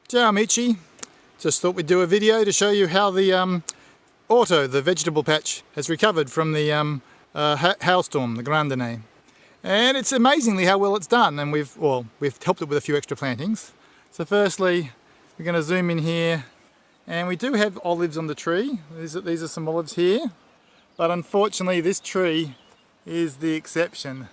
Ciao amici, just thought we'd do a video to show you how the Orto, the vegetable patch, has recovered from the hailstorm, the grandine. And it's amazingly how well it's done, and we've helped it with a few extra plantings. So firstly, we're going to zoom in here, and we do have olives on the tree. These are some olives here, but unfortunately this tree is the exception.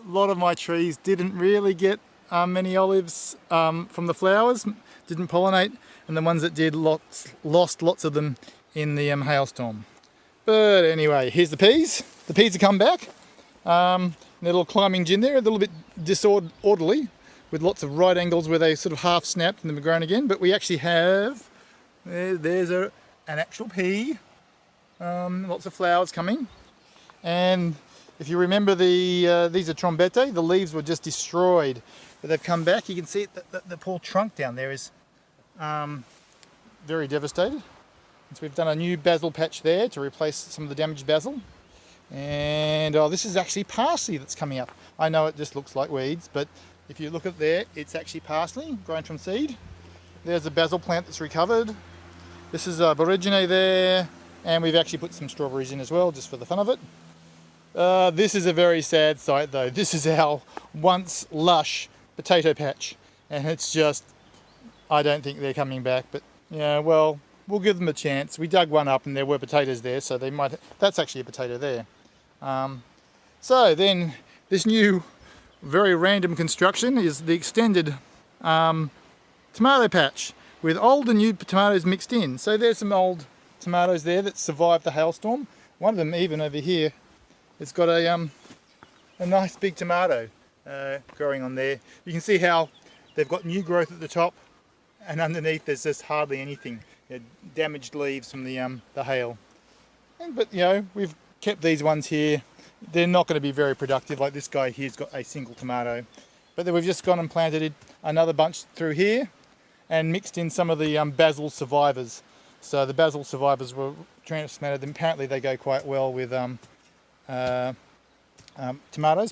A lot of my trees didn't really get many olives from the flowers, didn't pollinate, and the ones that did lost lots of them in the hailstorm. But anyway, here's the peas. The peas have come back. They're little climbing in there, a little bit disorderly, with lots of right angles where they sort of half snapped and then were grown again. But we actually have, there's an actual pea, lots of flowers coming. And if you remember, these are trombette, the leaves were just destroyed. But they've come back. You can see the poor trunk down there is very devastated. And so we've done a new basil patch there to replace some of the damaged basil. And this is actually parsley that's coming up. I know it just looks like weeds, but if you look at there, it's actually parsley grown from seed. There's a basil plant that's recovered. This is a boragine there, and we've actually put some strawberries in as well, just for the fun of it. This is a very sad sight though. This is our once lush potato patch, and it's just, I don't think they're coming back, but yeah, well, we'll give them a chance. We dug one up and there were potatoes there, so they might, that's actually a potato there. So then this new very random construction is the extended tomato patch with old and new tomatoes mixed in. So there's some old tomatoes there that survived the hailstorm. One of them even over here, it's got a nice big tomato growing on there. You can see how they've got new growth at the top, and underneath there's just hardly anything. Damaged leaves from the hail. But you know, we've kept these ones here. They're not going to be very productive. Like this guy here's got a single tomato. But then we've just gone and planted another bunch through here and mixed in some of the basil survivors. So the basil survivors were transplanted, and apparently they go quite well with tomatoes,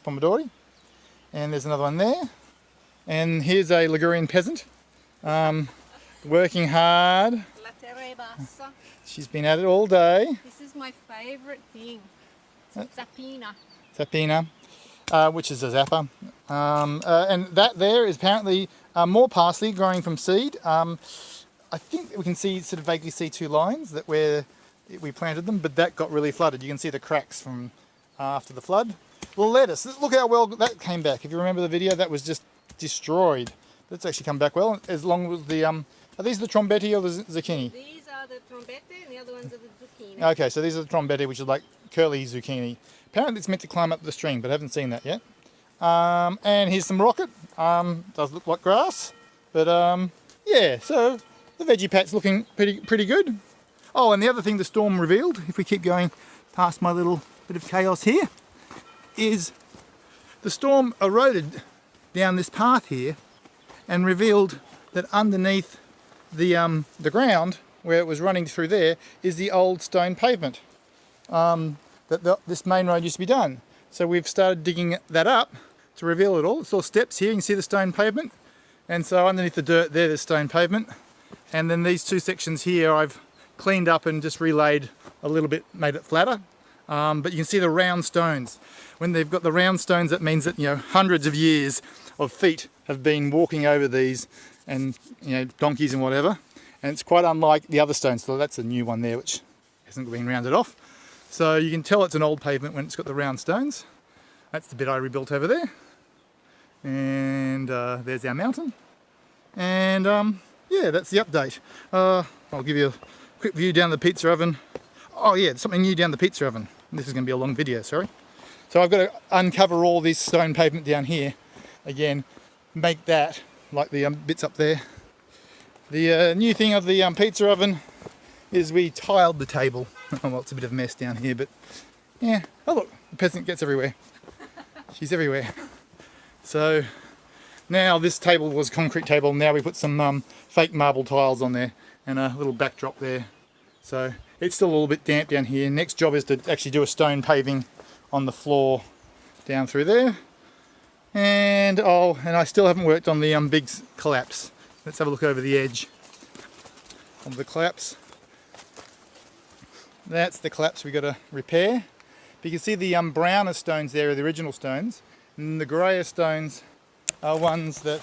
pomodori. And there's another one there. And here's a Ligurian peasant working hard. She's been at it all day. This is my favourite thing. It's zapina. Zapina, which is a zapper. And that there is apparently more parsley growing from seed. I think we can sort of vaguely see two lines that where we planted them, but that got really flooded. You can see the cracks from after the flood. Well, lettuce, look how well that came back. If you remember the video, that was just destroyed. That's actually come back well, as long as the, are these the trombette or the zucchini? These are the trombette and the other ones are the zucchini. Okay, so these are the trombette, which is like curly zucchini. Apparently it's meant to climb up the string, but I haven't seen that yet. And here's some rocket. Does look like grass, but yeah, so the veggie pat's looking pretty good. Oh, and the other thing the storm revealed, if we keep going past my little bit of chaos here, is the storm eroded down this path here and revealed that underneath the ground where it was running through there is the old stone pavement this main road used to be done. So we've started digging that up to reveal it all. It's all steps here, you can see the stone pavement, and so underneath the dirt there's stone pavement, and then these two sections here I've cleaned up and just relayed a little bit, made it flatter. But you can see the round stones. When they've got the round stones, that means that, you know, hundreds of years of feet have been walking over these, and, you know, donkeys and whatever. And it's quite unlike the other stones. So that's a new one there, which hasn't been rounded off. So you can tell it's an old pavement when it's got the round stones. That's the bit I rebuilt over there. And there's our mountain. And yeah, that's the update. I'll give you a quick view down the pizza oven. Oh yeah, there's something new down the pizza oven. This is going to be a long video, sorry. So I've got to uncover all this stone pavement down here. Again, make that like the bits up there. The new thing of the pizza oven is we tiled the table. Well, it's a bit of a mess down here, but yeah. Oh look, the peasant gets everywhere. She's everywhere. So now this table was a concrete table. Now we put some fake marble tiles on there and a little backdrop there. So it's still a little bit damp down here. Next job is to actually do a stone paving on the floor down through there. And I still haven't worked on the big collapse. Let's have a look over the edge of the collapse. That's the collapse we've got to repair. But you can see the browner stones there are the original stones, and the greyer stones are ones that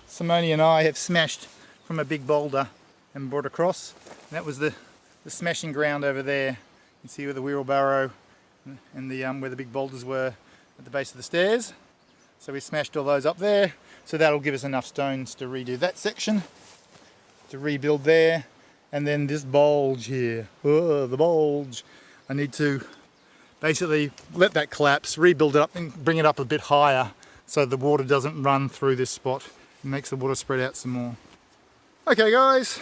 Simone and I have smashed from a big boulder and brought across. And that was the smashing ground over there. You can see where the wheelbarrow and the where the big boulders were at the base of the stairs. So we smashed all those up there. So that'll give us enough stones to redo that section, to rebuild there. And then this bulge here, oh, the bulge. I need to basically let that collapse, rebuild it up and bring it up a bit higher so the water doesn't run through this spot. It makes the water spread out some more. Okay guys,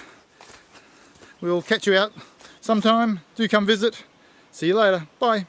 we'll catch you out sometime. Do come visit. See you later. Bye.